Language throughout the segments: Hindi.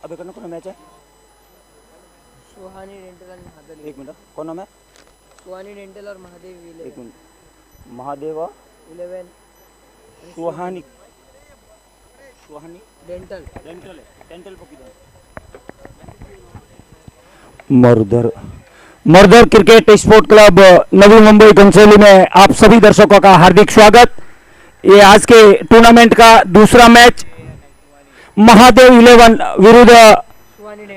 अभी कौन कौन मैच है? सुहानी डेंटल और महादेव। एक मिनट, कौन नाम है? सुहानी डेंटल और महादेव 11। एक minute, Mahadev 11 Suhani Suhani dental dental है, dental Marudhar Marudhar cricket sport club Navi Mumbai Ghansoli में आप सभी दर्शकों का हार्दिक स्वागत। ये आज के टूर्नामेंट का दूसरा मैच महादेव 11 विरुद्ध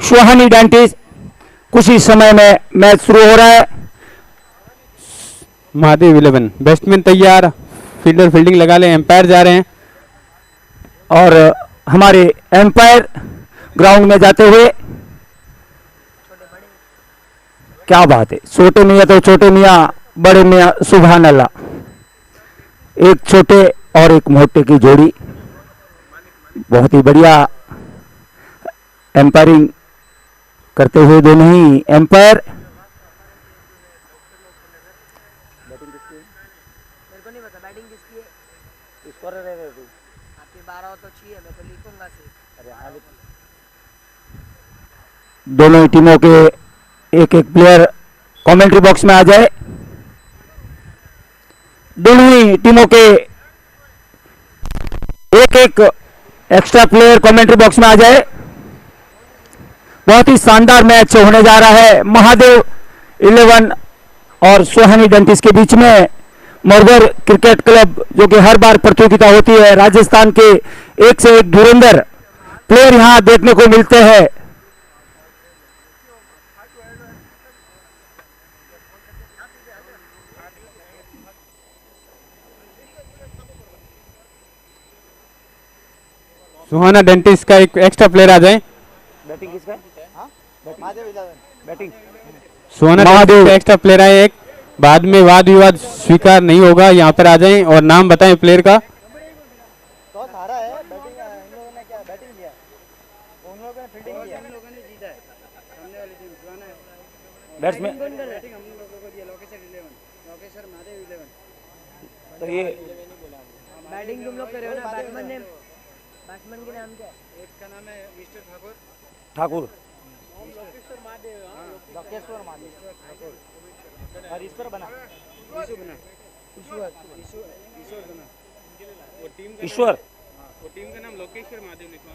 सुहानी डेंटिस। कुछ ही समय में मैच शुरू हो रहा है। महादेव 11 बैट्समैन तैयार, फील्डर फील्डिंग लगा ले, एम्पायर जा रहे हैं और हमारे एम्पायर ग्राउंड में जाते हुए, क्या बात है, छोटे मियाँ तो छोटे मियाँ, बड़े मियाँ सुभान अल्लाह। एक छोटे और एक मोटे की जोड़ी, बहुत ही बढ़िया एम्पायरिंग करते हुए दोनों ही एम्पायर। मेरे को नहीं पता बैटिंग किसकी है। स्कोरर है तू? आपके 12 तो चाहिए, मैं तो लिखूंगा सिर्फ। दोनों ही टीमों के एक एक प्लेयर कमेंट्री बॉक्स में आ जाए। दोनों ही टीमों के एक एक एक्स्ट्रा प्लेयर कमेंट्री बॉक्स में आ जाए। बहुत ही शानदार मैच होने जा रहा है महादेव 11 और सुहानी डेंटिस के बीच में। मरुधर क्रिकेट क्लब जो कि हर बार प्रतियोगिता होती है, राजस्थान के एक से एक धुरंधर प्लेयर यहां देखने को मिलते हैं। सुहाना डेंटिस का एक एक्स्ट्रा प्लेयर आ जाए। बैटिंग किसका है? बैटिंग सुहाना डेंटिस का एक्स्ट्रा प्लेयर आए एक। बाद में वाद विवाद स्वीकार नहीं होगा, यहाँ पर आ जाएं और नाम बताएं प्लेयर का। टॉस हारा है, बैटिंग इन लोगों ने क्या बैटिंग किया, उन लोगों ने फील्डिंग किया, इन लोगों ने जीता है। सामने वाली टीम सुहाना है, बैट्समैन बैटिंग हम लोगों को दिया लोकेशन 11, लोकेशन महादेव 11। तो ये बैटिंग तुम लोग कर रहे हो ना। बैट्समैन के नाम क्या है? एक का नाम है मिस्टर ठाकुर। ठाकुर लोकेश्वर महादेव, लोकेश्वर महादेव ठाकुर और ईश्वर बना, ईश्वर बना, ईश्वर ईश्वर बना। वो टीम का ईश्वर, वो टीम का नाम लोकेश्वर महादेव लिखवा।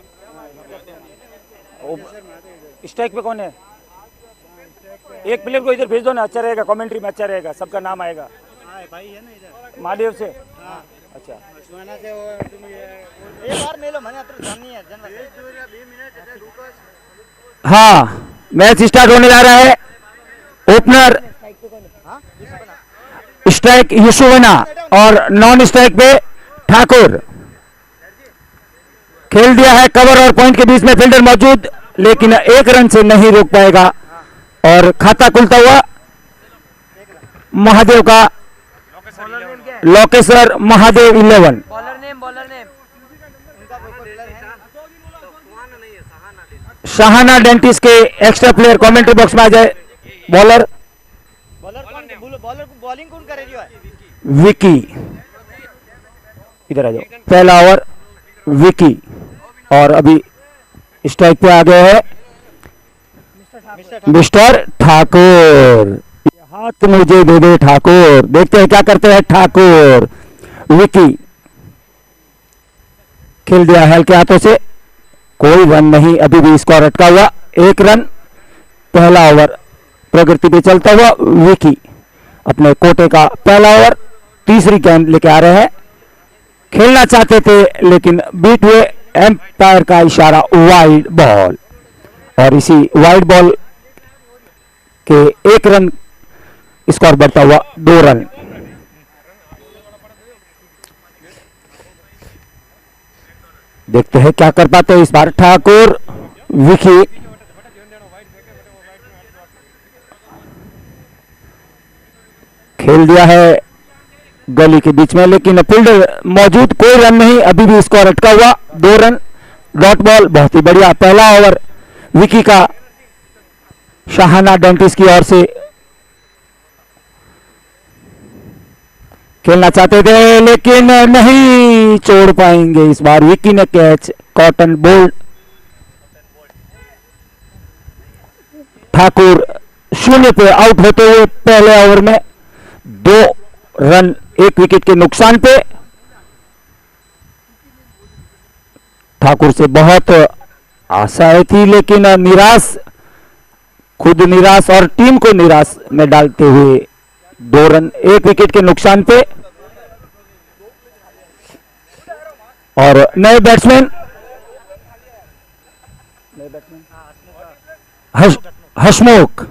स्ट्राइक पे कौन है? एक प्लेयर को इधर भेज दो ना, अच्छा रहेगा, कमेंट्री में अच्छा रहेगा, सबका नाम आएगा। भाई है ना इधर महादेव से। हाँ अच्छा, सुहाना से वो तुम एक बार मेलो मने अत्र जाननी है जनवा 20 मिनट रुको। हाँ मैच स्टार्ट होने जा रहा है। ओपनर स्ट्राइक यशोवना और नॉन स्ट्राइक पे ठाकुर। खेल दिया है कवर और पॉइंट के बीच में फील्डर मौजूद, लेकिन एक रन से नहीं रोक पाएगा और खाता खुलता हुआ महादेव का। Lokeshwar Mahadev 11। Bowler name Shahana dentis के एक्स्ट्रा प्लेयर कमेंट्री बॉक्स में आ जाए। बॉलर बॉलर को बॉलिंग कौन करे जो है? विकी, इधर आ जाओ। पहला ओवर विकी और अभी स्ट्राइक पे आ गए हैं मिस्टर ठाकुर। हाथ मुझे दे दे ठाकुर, देखते हैं क्या करते हैं ठाकुर। विकी खेल दिया है हल्के हाथों से, कोई रन नहीं, अभी भी स्कोर अटका हुआ, एक रन। पहला ओवर प्रगति पे चलता हुआ विकी अपने कोटे का पहला ओवर, तीसरी गेंद लेके आ रहे हैं। खेलना चाहते थे लेकिन बीट हुए, एम्पायर का इशारा वाइड बॉल, और इसी वाइड बॉल के एक रन स्कोर बढ़ता हुआ 2 रन। देखते हैं क्या कर पाते हैं इस बार ठाकुर। विकी खेल दिया है गली के बीच में, लेकिन फील्डर मौजूद, कोई रन नहीं, अभी भी स्कोर अटका हुआ 2 रन। डॉट बॉल बहुत ही बढ़िया पहला ओवर विकी का शाहाना डेंटिस की ओर से। खेलना चाहते थे लेकिन नहीं छोड़ पाएंगे इस बार। विकी ने कैच कॉटन बोल्ड ठाकुर 0 पे आउट होते हुए पहले ओवर में 2 रन 1 विकेट के नुकसान पे। ठाकुर से बहुत आशाएं थी लेकिन निराश, खुद निराश और टीम को निराश में डालते हुए 2 रन 1 विकेट के नुकसान पे। और नए बैट्समैन हसमुख,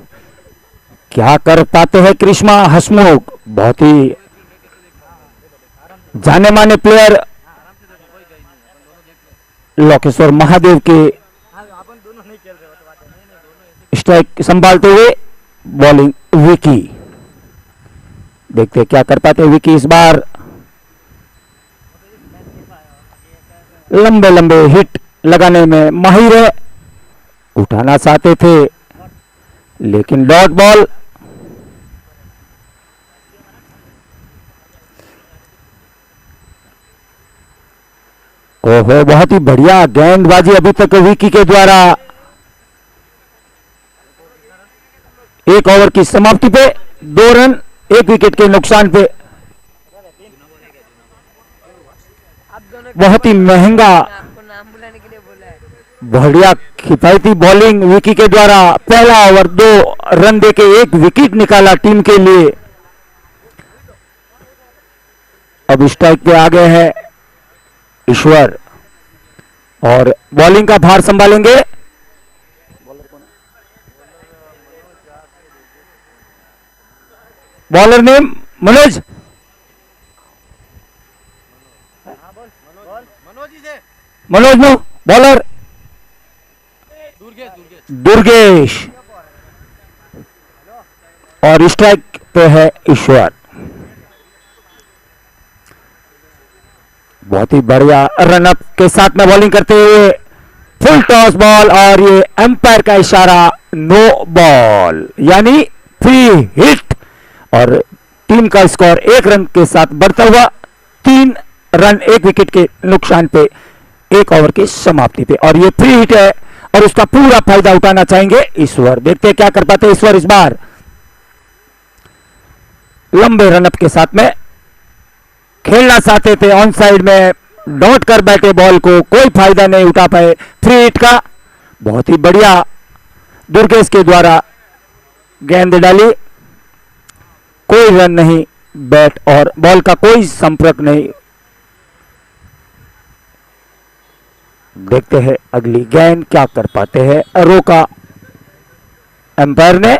क्या कर पाते हैं कृष्णा हसमुख, बहुत ही जाने माने प्लेयर लोकेश्वर महादेव के स्ट्राइक संभालते हुए बॉलिंग विकी। देखते हैं क्या कर पाते हैं विकी इस बार। लंबे लंबे हिट लगाने में माहिर है, उठाना चाहते थे लेकिन डॉट बॉल। ओहो, बहुत ही बढ़िया गेंदबाजी अभी तक विकी के द्वारा। 1 ओवर की समाप्ति पे 2 रन 1 विकेट के नुकसान पे। बहुत ही महंगा, आपको नाम बुलाने के लिए बोला है। बढ़िया किफायती बॉलिंग विकी के द्वारा। पहला ओवर 2 रन देके 1 विकेट निकाला टीम के लिए। अब स्ट्राइक पे आ गए हैं ईश्वर और बॉलिंग का भार संभालेंगे bowler name Manoj. Manoj no bowler Durgesh और स्ट्राइक पे है ईश्वर। बहुत ही बढ़िया रनअप के साथ में बॉलिंग करते हुए फुल टॉस बॉल और ये एम्पायर का इशारा नो बॉल यानी फ्री हिट। और टीम का स्कोर 1 रन के साथ बढ़ता हुआ 3 रन 1 विकेट के नुकसान पे 1 ओवर की समाप्ति पे। और ये फ्री हिट है और उसका पूरा फायदा उठाना चाहेंगे ईश्वर। देखते हैं क्या कर पाते हैं ईश्वर इस बार। लंबे रनअप के साथ में खेलना चाहते थे, ऑन साइड में डॉट कर बैठे बॉल को, कोई फायदा नहीं उठा पाए फ्री हिट का। बहुत ही बढ़िया दुर्गेश के द्वारा गेंद डाली, कोई रन नहीं, बैट और बॉल का कोई संपर्क नहीं। देखते हैं अगली गेंद क्या कर पाते हैं, रोका एम्पायर ने।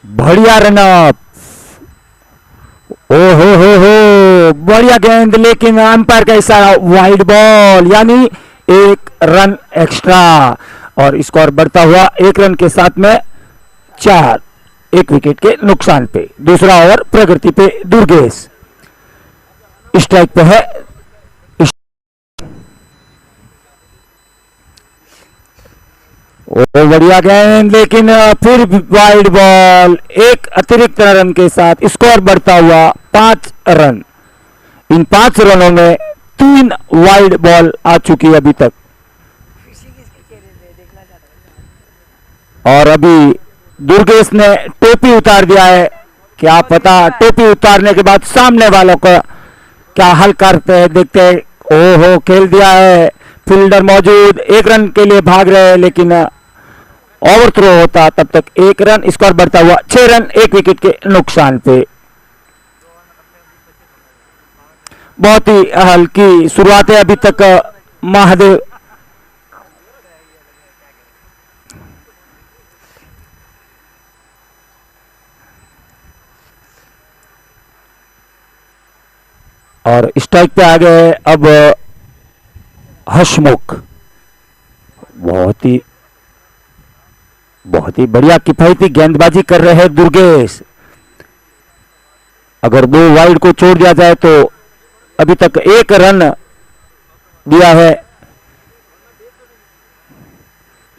बढ़िया रनअप, ओ हो बढ़िया गेंद लेकिन अंपायर का इशारा वाइड बॉल यानी 1 रन एक्स्ट्रा। और स्कोर बढ़ता हुआ 1 रन के साथ में 4 1 विकेट के नुकसान पे। दूसरा ओवर प्रगति पे दुर्गेश, स्ट्राइक पे है ओ बढ़िया गेंद लेकिन फिर वाइड बॉल। 1 अतिरिक्त रन के साथ स्कोर बढ़ता हुआ 5 रन। इन 5 रनों में 3 वाइड बॉल आ चुकी है अभी तक। और अभी दुर्गेश ने टोपी उतार दिया है, क्या पता टोपी उतारने के बाद सामने वालों का क्या हल करते हैं। देखते हैं, ओहो खेल दिया है, फील्डर मौजूद, 1 रन के लिए भाग रहे हैं लेकिन ओवर थ्रो होता तब तक 1 रन। स्कोर बढ़ता हुआ 6 रन 1 विकेट के नुकसान पे। बहुत ही हल्की शुरुआत है अभी तक महादेव। और स्ट्राइक पे आ गए अब हसमुख। बहुत ही बढ़िया किफायती गेंदबाजी कर रहे हैं दुर्गेश। अगर 2 वाइड को छोड़ दिया जाए तो अभी तक 1 रन दिया है।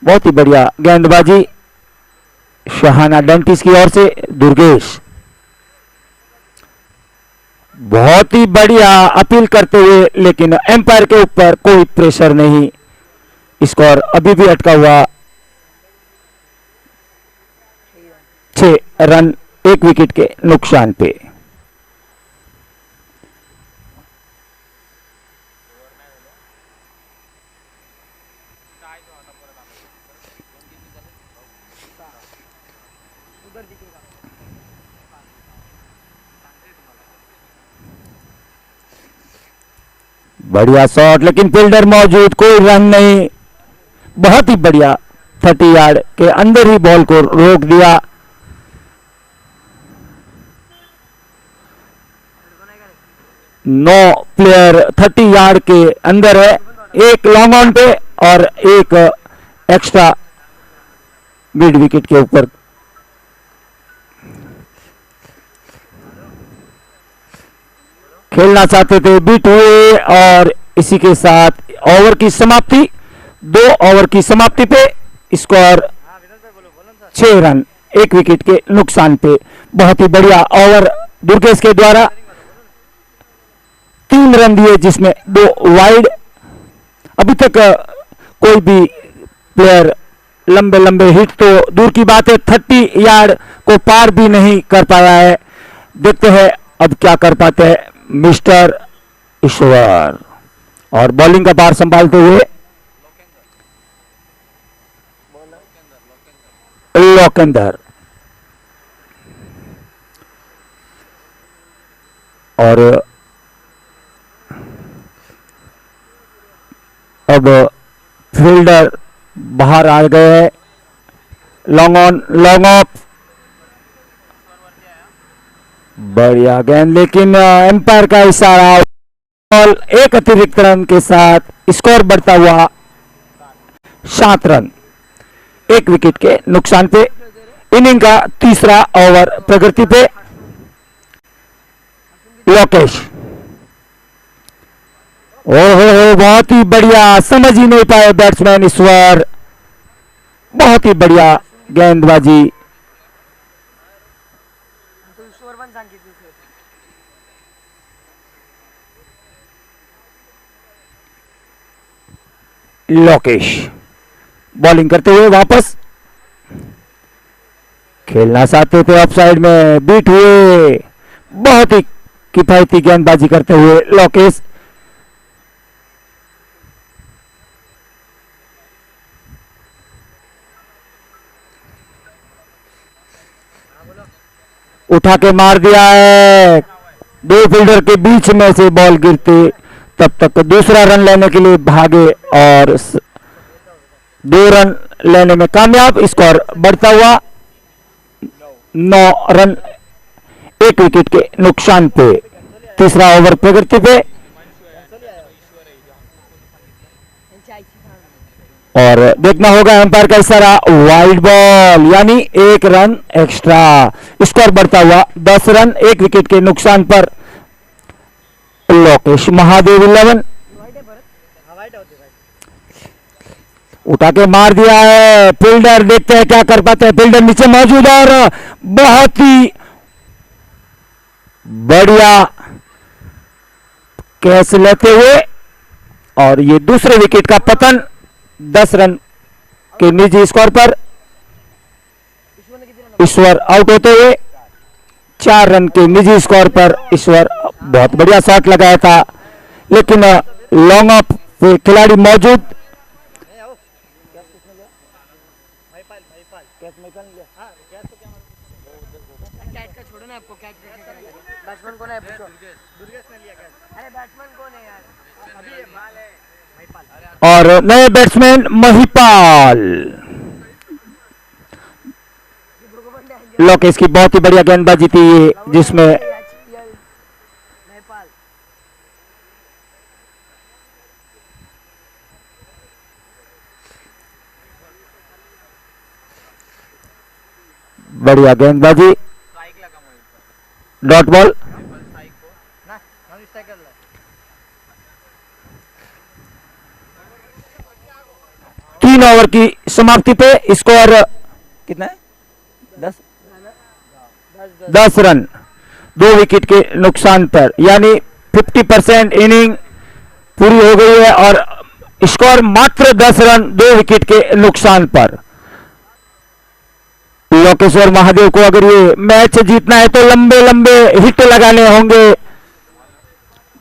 बहुत ही बढ़िया गेंदबाजी शहाना डेंटिस की ओर से दुर्गेश। बहुत ही बढ़िया अपील करते हुए, लेकिन एम्पायर के ऊपर कोई प्रेशर नहीं, स्कोर अभी भी अटका हुआ 6 रन 1 विकेट के नुकसान पे। बढ़िया शॉट, लेकिन फील्डर मौजूद, कोई रन नहीं। बहुत ही बढ़िया 30 यार्ड के अंदर ही बॉल को रोक दिया। नौ प्लेयर 30 यार्ड के अंदर है, एक लॉन्ग ऑन पे और एक एक्स्ट्रा मिड विकेट के ऊपर। खेलना चाहते थे, बीट हुए और इसी के साथ ओवर की समाप्ति। 2 ओवर की समाप्ति पे स्कोर 6 रन 1 विकेट के नुकसान पे। बहुत ही बढ़िया ओवर दुर्गेश के द्वारा, 3 रन दिए जिसमें 2 वाइड। अभी तक कोई भी प्लेयर लंबे लंबे हिट तो दूर की बात है, 30 यार्ड को पार भी नहीं कर पाया है। देखते हैं अब क्या कर पाते हैं मिस्टर ईश्वर। और बॉलिंग का भार संभालते हुए लोकेंदर, और अब फील्डर बाहर आ गए हैं। लॉन्ग ऑन, लॉन्ग ऑफ, बढ़िया गेंद, लेकिन एम्पायर का इशारा। बॉल 1 अतिरिक्त रन के साथ स्कोर बढ़ता हुआ 7 रन 1 विकेट के नुकसान पे। इनिंग का तीसरा ओवर प्रगति पे। लोकेश, ओहो बहुत ही बढ़िया, समझ ही नहीं पाए बैट्समैन ईश्वर। बहुत ही बढ़िया गेंदबाजी। लोकेश बॉलिंग करते हुए वापस, खेलना चाहते थे, ऑफ साइड में बीट हुए। बहुत ही किफायती गेंदबाजी करते हुए लोकेश। उठा के मार दिया है, 2 फील्डर के बीच में से बॉल गिरते तब तक दूसरा रन लेने के लिए भागे और 2 रन लेने में कामयाब। स्कोर बढ़ता हुआ 9 रन 1 विकेट के नुकसान पे। तीसरा ओवर प्रगति पे और देखना होगा एम्पायर का इशारा, वाइड बॉल, यानी 1 रन एक्स्ट्रा। स्कोर बढ़ता हुआ 10 रन 1 विकेट के नुकसान पर। लोकेश महादेव 11 उठा के मार दिया है। फील्डर देखते हैं क्या कर पाते हैं। फील्डर नीचे मौजूद और बहुत ही बढ़िया कैच लेते हुए, और ये दूसरे विकेट का पतन 10 रन के निजी स्कोर पर। ईश्वर आउट होते हुए 4 रन के निजी स्कोर पर। ईश्वर बहुत बढ़िया शॉट लगाया था, लेकिन लॉन्ग ऑफ पे खिलाड़ी मौजूद। बैट्समैन कौन है पूछो। दुर्गेश ने लिया कैच। अरे बैट्समैन कौन है यार? अभी ये बाल है महिपाल। और नए बैट्समैन महिपाल। लोकेश की बहुत ही बढ़िया गेंदबाजी थी ये, जिसमें महिपाल बढ़िया गेंदबाजी, डॉट बॉल। 3 ओवर की समाप्ति पे स्कोर कितना है? 10 रन 2 विकेट के नुकसान पर, यानी 50% इनिंग पूरी हो गई है और स्कोर मात्र 10 रन 2 विकेट के नुकसान पर। लोकेश्वर महादेव को अगर ये मैच जीतना है तो लंबे लंबे हिट लगाने होंगे।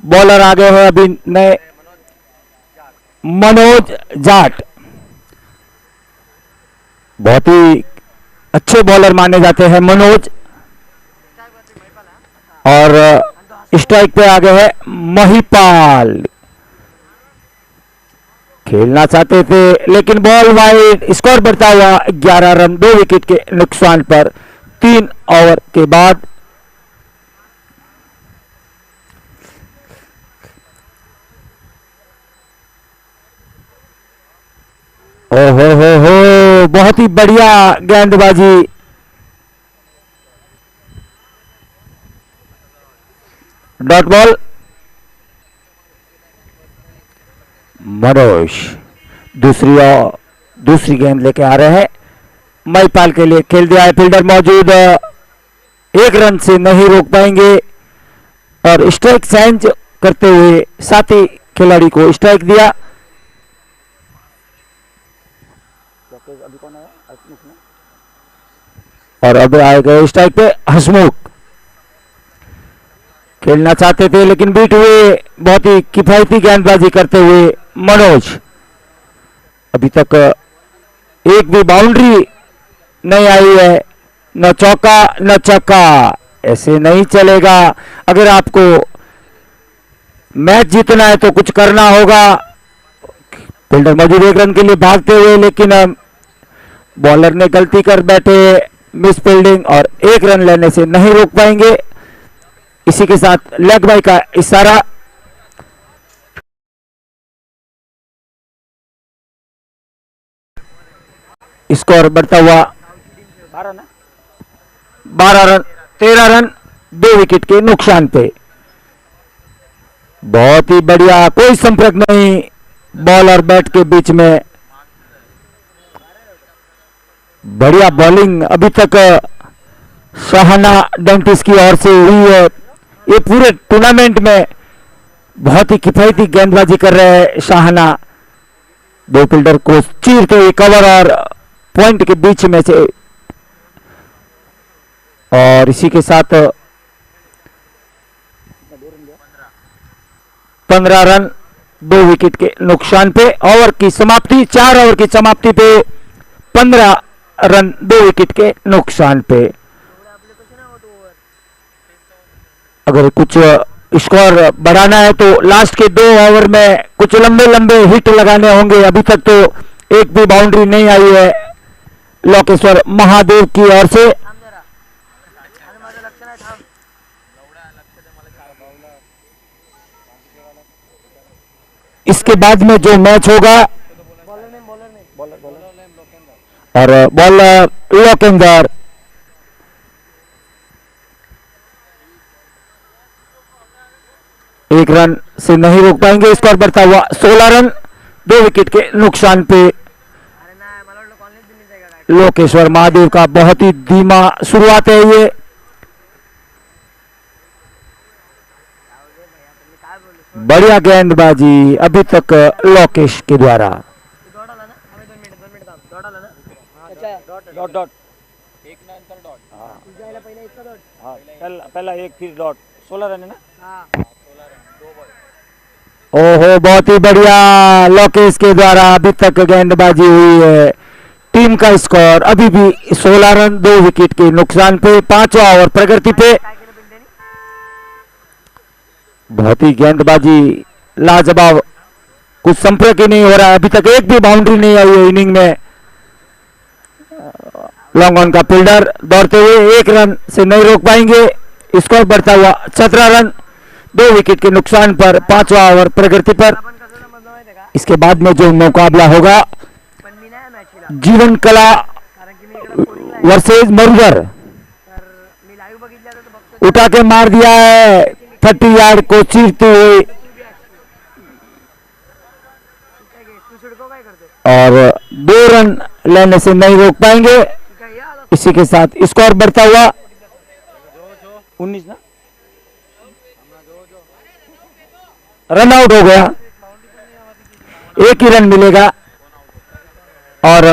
बॉलर आ गए हैं अभी नए, मनोज जाट, बहुत ही अच्छे बॉलर माने जाते हैं मनोज। और स्ट्राइक पे आ गए हैं महिपाल, खेलना चाहते थे लेकिन बॉल वाइड, स्कोर बढ़ता हुआ 11 रन 2 विकेट के नुकसान पर 3 ओवर के बाद। हो बहुत ही बढ़िया गेंदबाजी, डॉट बॉल। मनोज दूसरी गेंद लेके आ रहे हैं, महिपाल के लिए खेल दिया है, फील्डर मौजूद, 1 रन से नहीं रोक पाएंगे और स्ट्राइक चेंज करते हुए साथी खिलाड़ी को स्ट्राइक दिया। अभी कौन आया? हसमुख ने। और अब आए गए स्ट्राइक पे हसमुख, खेलना चाहते थे लेकिन बीट हुए, बहुत ही किफायती गेंदबाजी करते हुए मनोज। अभी तक एक भी बाउंड्री नहीं आई है, न चौका न छक्का, ऐसे नहीं चलेगा। अगर आपको मैच जीतना है तो कुछ करना होगा। फील्डर मौजूद 1 रन के लिए भागते हुए, लेकिन बॉलर ने गलती कर बैठे, मिस फील्डिंग और 1 रन लेने से नहीं रोक पाएंगे। इसी के साथ लेग बाय का इशारा। स्कोर बढ़ता हुआ 12 रन 13 रन 2 विकेट के नुकसान पे। बहुत ही बढ़िया, कोई संपर्क नहीं बॉल और बैट के बीच में, बढ़िया बॉलिंग अभी तक शाहाना डेंटिस की ओर से हुई है। ये पूरे टूर्नामेंट में बहुत ही किफायती गेंदबाजी कर रहे हैं शाहाना, 2 फील्डर को चीरते हुए कवर और पॉइंट के बीच में से। और इसी के साथ 15 रन 2 विकेट के नुकसान पे। ओवर की समाप्ति, 4 ओवर की समाप्ति पे 15 रन 2 विकेट के नुकसान पे। अगर कुछ स्कोर बढ़ाना है तो लास्ट के 2 ओवर में कुछ लंबे लंबे हिट लगाने होंगे। अभी तक तो एक भी बाउंड्री नहीं आई है लोकेश्वर महादेव की ओर से। इसके बाद में जो मैच होगा और बॉल लोकेंदर, एक रन से नहीं रोक पाएंगे। स्कोर बढ़ता हुआ 16 रन 2 विकेट के नुकसान पे। लोकेश्वर महादेव का बहुत ही धीमा शुरुआत है ये। बढ़िया गेंदबाजी अभी तक लोकेश के द्वारा। डॉट पहला एक फिर डॉट, 16 रन है ना। ओहो, बहुत ही बढ़िया लोकेश के द्वारा अभी तक गेंदबाजी हुई है। टीम का स्कोर अभी भी 16 रन 2 विकेट के नुकसान पे। 5वां ओवर प्रगति पे। बहुत ही गेंदबाजी लाजवाब, कुछ संपर्क ही नहीं हो रहा है। अभी तक एक भी बाउंड्री नहीं आई है इनिंग में। लॉन्ग ऑन का फील्डर दौड़ते हुए 1 रन से नहीं रोक पाएंगे। स्कोर बढ़ता हुआ 17 रन 2 विकेट के नुकसान पर 5वां ओवर प्रगति पर। इसके बाद में जो मुकाबला होगा जीवन कला वर्सेस मरुगर, उठा के मार दिया है 30 यार्ड को चीरते हुए और 2 रन लेने से नहीं रोक पाएंगे। इसी के साथ स्कोर बढ़ता हुआ 19 ना रन आउट हो गया, एक ही रन मिलेगा और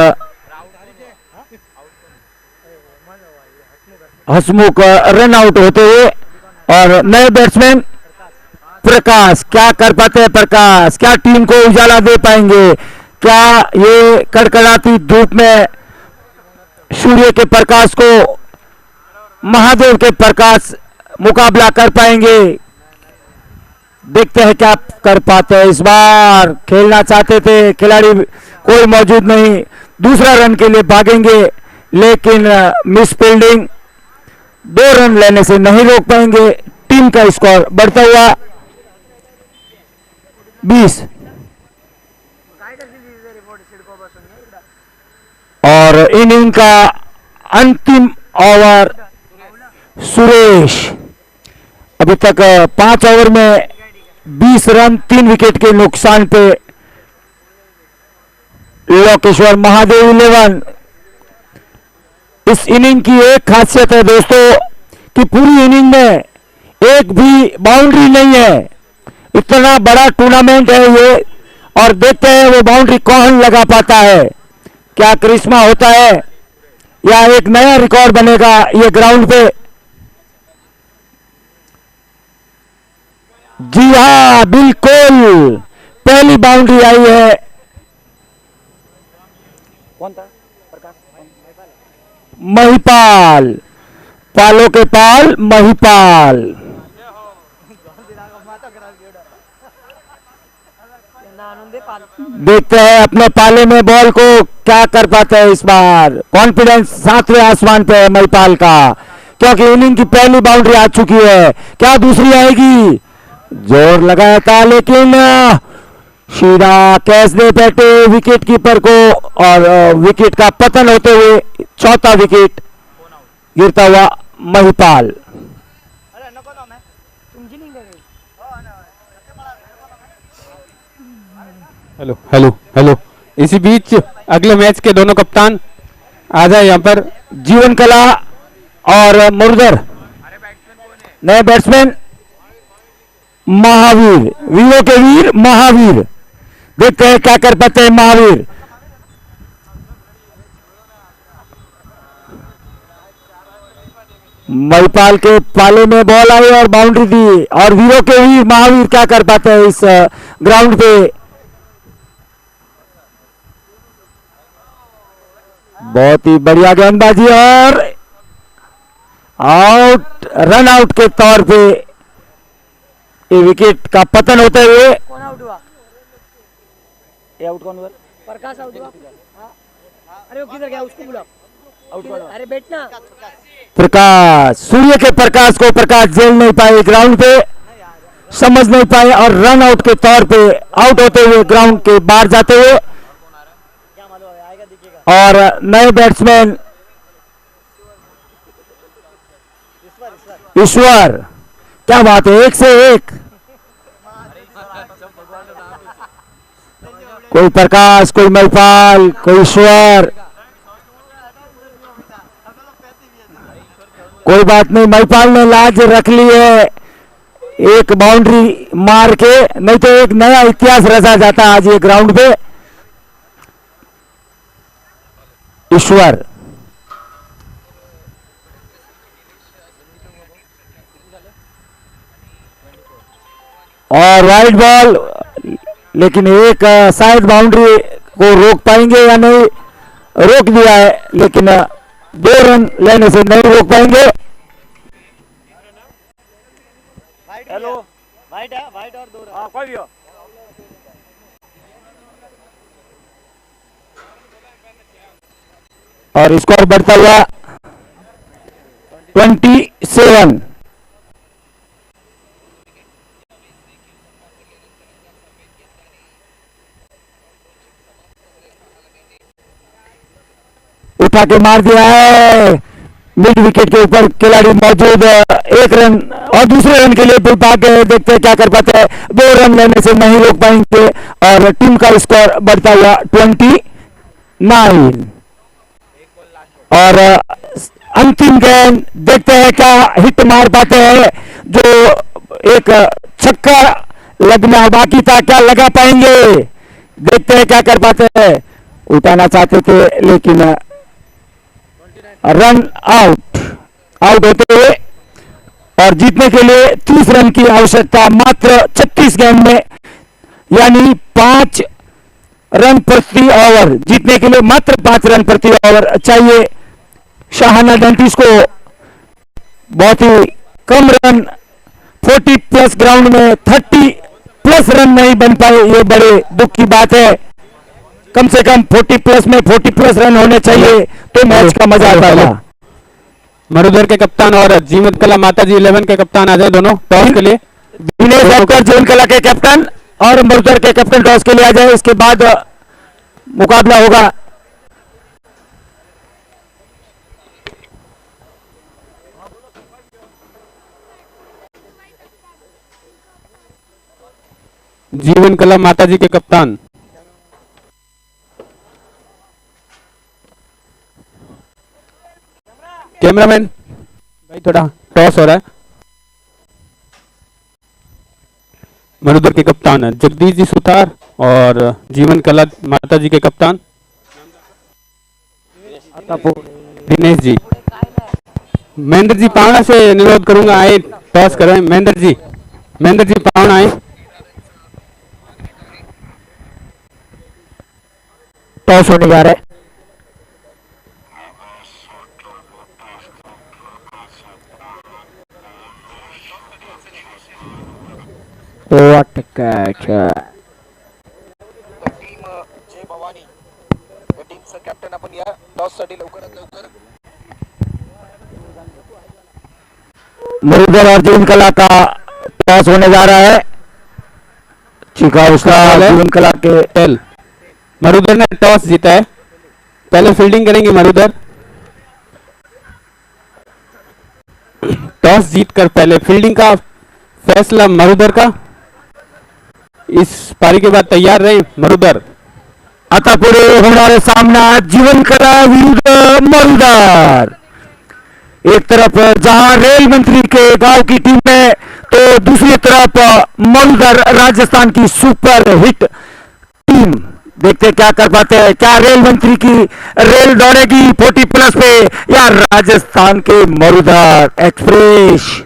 हसमुख रन आउट होते हुए और नए बैट्समैन प्रकाश क्या कर पाते हैं, प्रकाश क्या टीम को उजाला दे पाएंगे, क्या ये कड़कड़ाती धूप में सूर्य के प्रकाश को महादेव के प्रकाश मुकाबला कर पाएंगे, देखते हैं क्या कर पाते हैं। इस बार खेलना चाहते थे खिलाड़ी, कोई मौजूद नहीं, दूसरा रन के लिए भागेंगे लेकिन मिस फील्डिंग, 2 रन लेने से नहीं रोक पाएंगे। टीम का स्कोर बढ़ता हुआ 20 और इनिंग का अंतिम ओवर सुरेश, अभी तक 5 ओवर में 20 रन 3 विकेट के नुकसान पे लोकेश्वर महादेव 11। इस इनिंग की एक खासियत है दोस्तों कि पूरी इनिंग में एक भी बाउंड्री नहीं है, इतना बड़ा टूर्नामेंट है ये, और देखते हैं वो बाउंड्री कौन लगा पाता है, क्या करिश्मा होता है या एक नया रिकॉर्ड बनेगा ये ग्राउंड पे। जी हाँ बिल्कुल, पहली बाउंड्री आई है, कौन था प्रकाश, महिपाल, पालों के पाल महिपाल। देखते हैं अपने पाले में बॉल को क्या कर पाते हैं इस बार। कॉन्फिडेंस 7वें आसमान पे है महिपाल का, क्योंकि इनिंग की पहली बाउंड्री आ चुकी है, क्या दूसरी आएगी, जोर लगाया था लेकिन सीधा कैच दे बैठे विकेट कीपर को और विकेट का पतन होते हुए चौथा विकेट गिरता हुआ महिपाल। हेलो हेलो हेलो, इसी बीच अगले मैच के दोनों कप्तान आ जाए यहाँ पर। जीवन कला और मुरदर, नए बैट्समैन महावीर, वीरों के वीर महावीर, देखते हैं क्या कर पाते हैं महावीर। महिपाल के पाले में बॉल आई और बाउंड्री दी, और वीरों के वीर महावीर क्या कर पाते हैं इस ग्राउंड पे। बहुत ही बढ़िया गेंदबाजी और आउट, रन आउट के तौर पे ये विकेट का पतन होते हुए। कौन आउट हुआ? ये आउट कौन हुआ? प्रकाश आउट हुआ। अरे वो किधर गया, उसको बुलाओ। आउट कौन? अरे बैठना। प्रकाश, सूर्य के प्रकाश को प्रकाश झेल नहीं पाए, ग्राउंड पे समझ नहीं पाए और रन आउट के तौर पे आउट होते हुए ग्राउंड के बाहर जाते हुए। और नए बैट्समैन ईश्वर, क्या बात है, एक से एक, कोई प्रकाश, कोई महिपाल, कोई ईश्वर, कोई बात नहीं, महिपाल ने लाज रख ली है एक बाउंड्री मार के, नहीं तो एक नया इतिहास रचा जाता आज ये ग्राउंड पे। ईश्वर, और वाइड बॉल, लेकिन एक शायद बाउंड्री को रोक पाएंगे या नहीं, रोक दिया है लेकिन 2 रन लेने से नहीं रोक पाएंगे। हेलो, वाइट है, वाइट और 2 रन, कोई भी हो। और स्कोर बढ़ता हुआ 27। उठा के मार दिया है, मिड विकेट के ऊपर खिलाड़ी मौजूद, 1 रन और दूसरे रन के लिए भी भाग गए, देखते हैं क्या कर पाते हैं, 2 रन लेने से नहीं रोक पाएंगे और टीम का स्कोर बढ़ता हुआ 29। और अंतिम गेंद, देखते हैं क्या हिट मार पाते हैं, जो एक छक्का लगना बाकी था, क्या लगा पाएंगे, देखते हैं क्या कर पाते हैं। उठाना चाहते थे लेकिन रन आउट, आउट होते हुए। और जीतने के लिए 30 रन की आवश्यकता मात्र 36 गेंद में, यानी 5 रन प्रति ओवर। जीतने के लिए मात्र 5 रन प्रति ओवर चाहिए। शाहाना डेंटिस को बहुत ही कम रन, 40 प्लस ग्राउंड में 30 प्लस रन नहीं बन पाए, ये बड़े दुख की बात है। कम से कम 40 प्लस में 40 प्लस रन होने चाहिए तो मैच का मजा आता है। मरुधर के कप्तान और जीवन कला माताजी 11 के कप्तान आ जाए दोनों टॉस के लिए। दिनेश अक्कर जीवन कला के कैप्टन और मरुधर के कैप्टन टॉस के लिए आ जाए, इसके बाद मुकाबला होगा। जीवन कला माताजी के कप्तान कैमरामैन भाई थोड़ा टॉस हो रहा है। मरुधर के कप्तान जगदीश जी सुतार और जीवन कला माताजी के कप्तान दिनेश जी। महेंद्र जी पावना से अनुरोध करूंगा आए टॉस करें। महेंद्र जी पावना आए। टॉस होने जा रहा है। What a catch. टीम जय भवानी या टीमचं कॅप्टन आपण या टॉस साठी लवकरात लवकर मरुधर और जीवन कला का टॉस होने जा रहा है। चीखा उसका जीवन कला के टेल। मरुधर ने टॉस जीता है, पहले फील्डिंग करेंगे मरुधर। टॉस जीतकर पहले फील्डिंग का फैसला मरुधर का। इस पारी के बाद तैयार रहे मरुधर। आता पुढे होणारा सामना जीवन कला विरुद्ध मरुधर। एक तरफ जहां रेल मंत्री के गांव की टीम है तो दूसरी तरफ मरुधर राजस्थान की सुपर हिट टीम। देखते क्या कर पाते हैं, क्या रेल मंत्री की रेल दौड़ेगी 40 प्लस पे या राजस्थान के मरुधर एक्सप्रेस।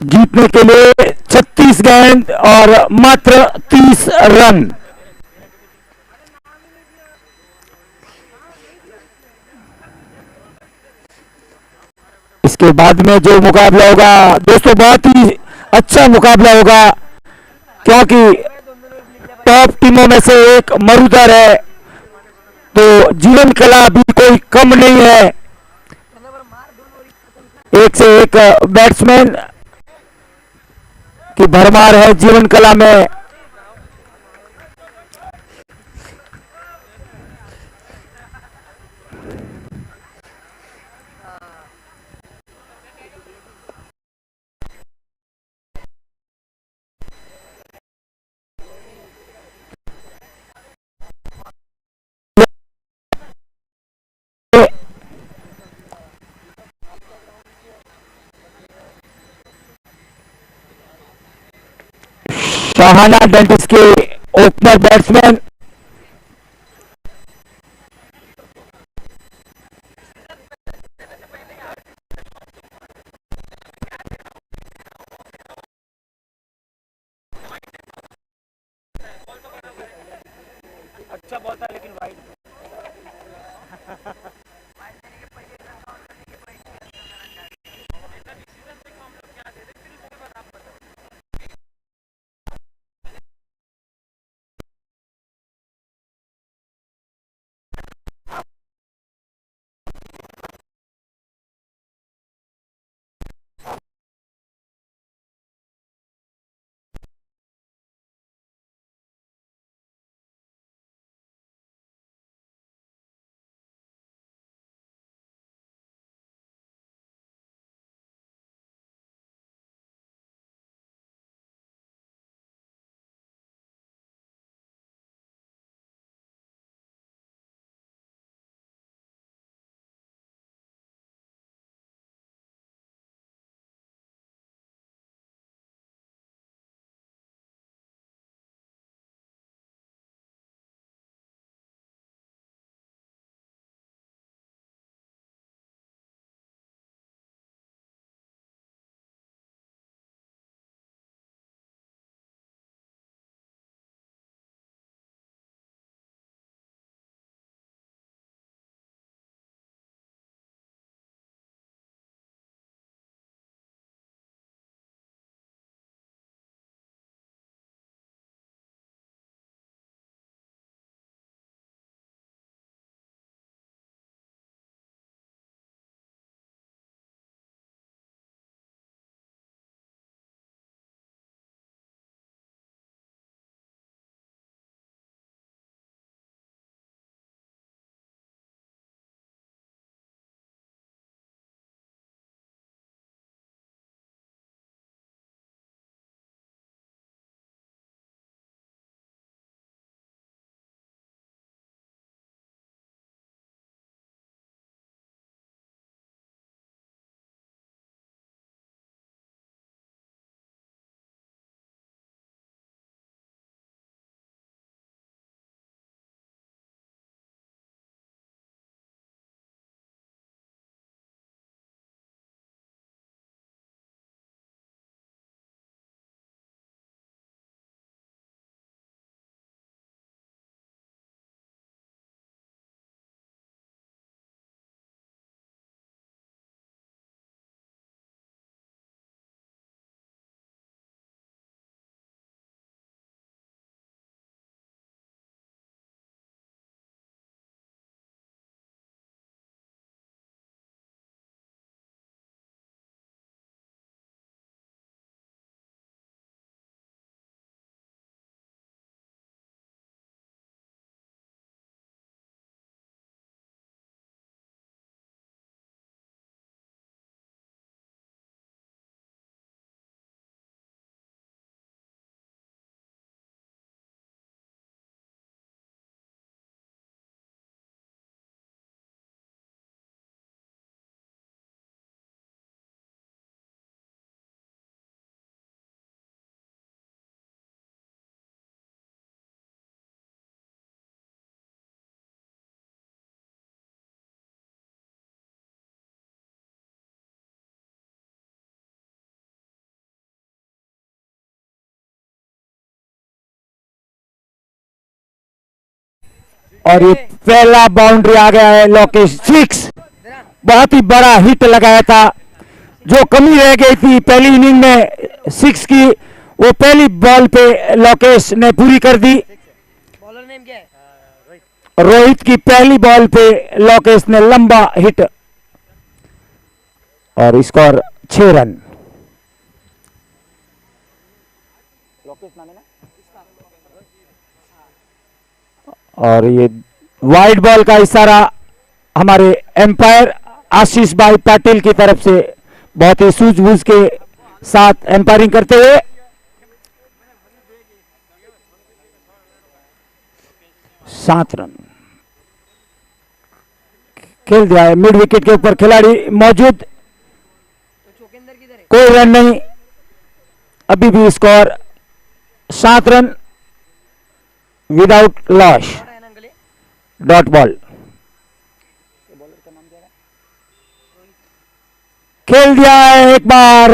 जीतने के लिए 36 गेंद और मात्र 30 रन। इसके बाद में जो मुकाबला होगा दोस्तों बहुत ही अच्छा मुकाबला होगा, क्योंकि टॉप टीमों में से एक मरुधर है तो जीवन कला भी कोई कम नहीं है। एक से एक बैट्समैन की भरमार है जीवन कला में। शाहाना डेंटिस के ओपनर बैट्समैन अच्छा बॉल था लेकिन वाइड और ये पहला बाउंड्री आ गया है लोकेश, 6। बहुत ही बड़ा हिट लगाया था, जो कमी रह गई थी पहली इनिंग में 6 की, वो पहली बॉल पे लोकेश ने पूरी कर दी। बॉलर नेम क्या है? रोहित की पहली बॉल पे लोकेश ने लंबा हिट और स्कोर 6 रन। और ये वाइड बॉल का इशारा हमारे एम्पायर आशीष भाई पाटिल की तरफ से बहुत ही सूझबूझ के साथ एम्पायरिंग करते हुए। सात रन खेल दिया है। मिड विकेट के ऊपर खिलाड़ी मौजूद, तो चौकिंदर किधर है? कोई रन नहीं, अभी भी स्कोर 7 रन विदाउट लॉस। बड़ा है ना अंकल ये? डॉट बॉल खेल दिया है एक बार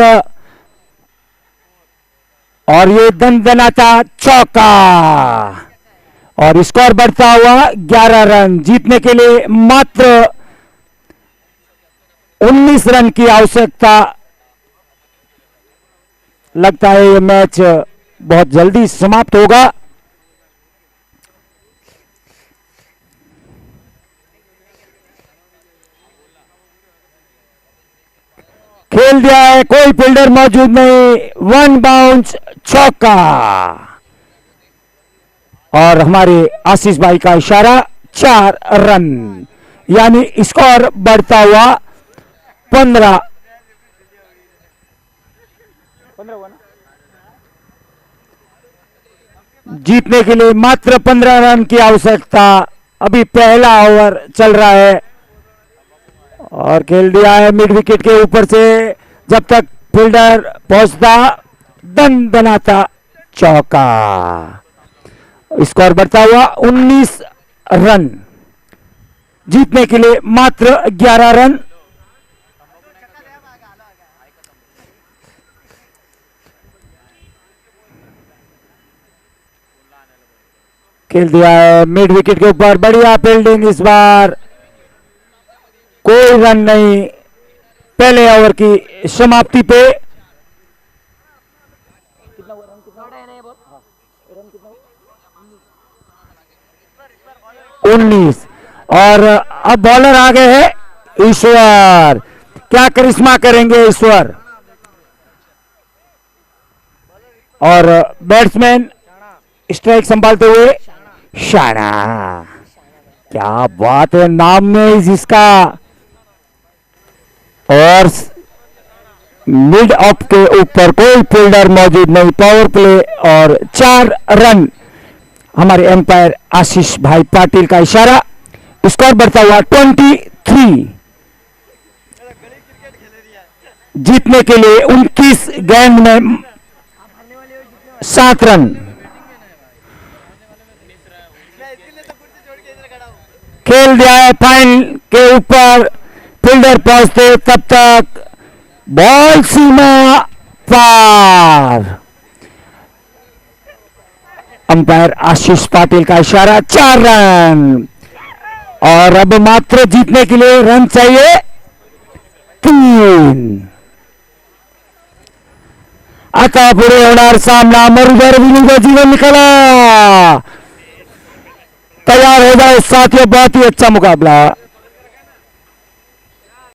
और ये दनदनाता चौका और स्कोर बढ़ता हुआ 11 रन। जीतने के लिए मात्र 19 रन की आवश्यकता। लगता है ये मैच बहुत जल्दी समाप्त होगा। खेल दिया है, कोई फील्डर मौजूद नहीं, 1 बाउंस चौका और हमारे आशीष भाई का इशारा 4 रन, यानी स्कोर बढ़ता हुआ 15। जीतने के लिए मात्र 15 रन की आवश्यकता। अभी पहला ओवर चल रहा है और खेल दिया है मिड विकेट के ऊपर से। जब तक फील्डर पहुंचता दन बनाता चौका। स्कोर बढ़ता हुआ 19 रन। जीतने के लिए मात्र 11 रन। खेल दिया है मिड विकेट के ऊपर, बढ़िया फील्डिंग इस बार, कोई रन नहीं। पहले ओवर की समाप्ति पे बड़ा है ना ये बॉल? 19 और अब बॉलर आ गए हैं ईश्वर। क्या करिश्मा करेंगे ईश्वर। और बैट्समैन स्ट्राइक संभालते हुए शाना। क्या बात है, नाम में जिसका। और मिड ऑफ के ऊपर कोई फील्डर मौजूद नहीं, पावर प्ले और 4 रन। हमारे एम्पायर आशीष भाई पाटिल का इशारा। स्कोर बढ़ता हुआ 23। जीतने के लिए 29 गेंद में 7 रन। खेल दिया है फाइन के ऊपर, फील्डर पहुंचते तब तक बॉल सीमा पार। अंपायर आशीष पाटिल का इशारा 4 रन और अब मात्र जीतने के लिए रन चाहिए 3। आता पुढे होणार सामना, मरुदर विरुद्ध जीवन निकला। तैयार हो जाए साथियों, बहुत ही अच्छा मुकाबला।